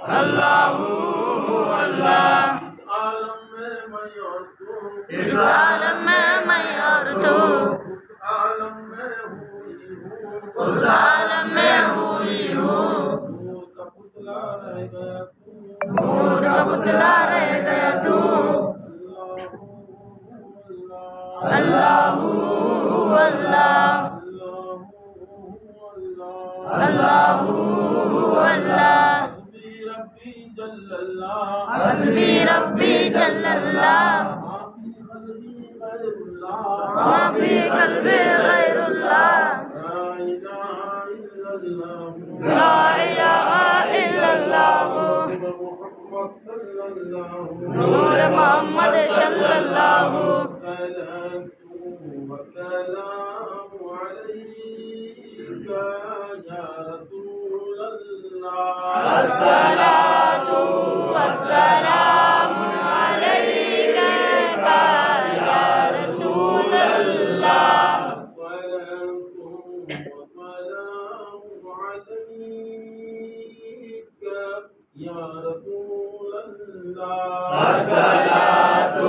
अल्लाहू अल्लाह। इस आलम में मैं और तू, उस आलम में हुई हूँ। नूर का पुतला रह गया तू। अल्लाहू अल्लाह। अल्लाहू अल्लाह। हस्बी रब्बी जल्लल्लाह। माफी कल्बी गैरुल्लाह। ला इलाहा इल्लल्लाह। नूर मोहम्मद सल्लल्लाहु। अस्सलातु वस्सलामु अलैका या रसूल अल्लाह। अस्सलातु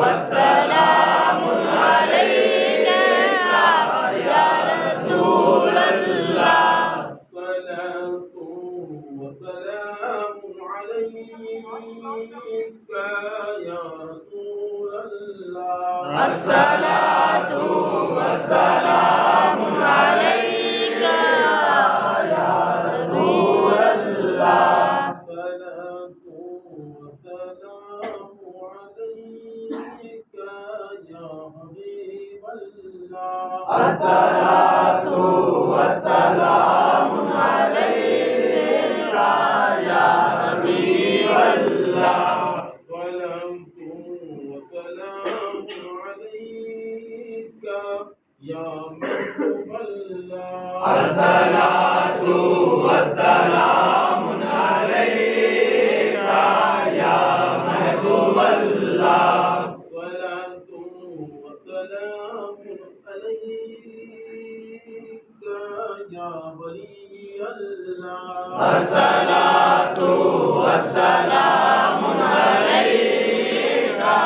वस्सलामु अलैका या रसूल अल्लाह। अस्सलातु वस्सलामु अलैका या रसूल अल्लाह। अस्सलातु वस्सलामु अलैका या हबीब अल्लाह। अस्सलातु वस्सलामु अलैका या महबूब अल्लाह। अस्सलातु वस्सलामु अलैका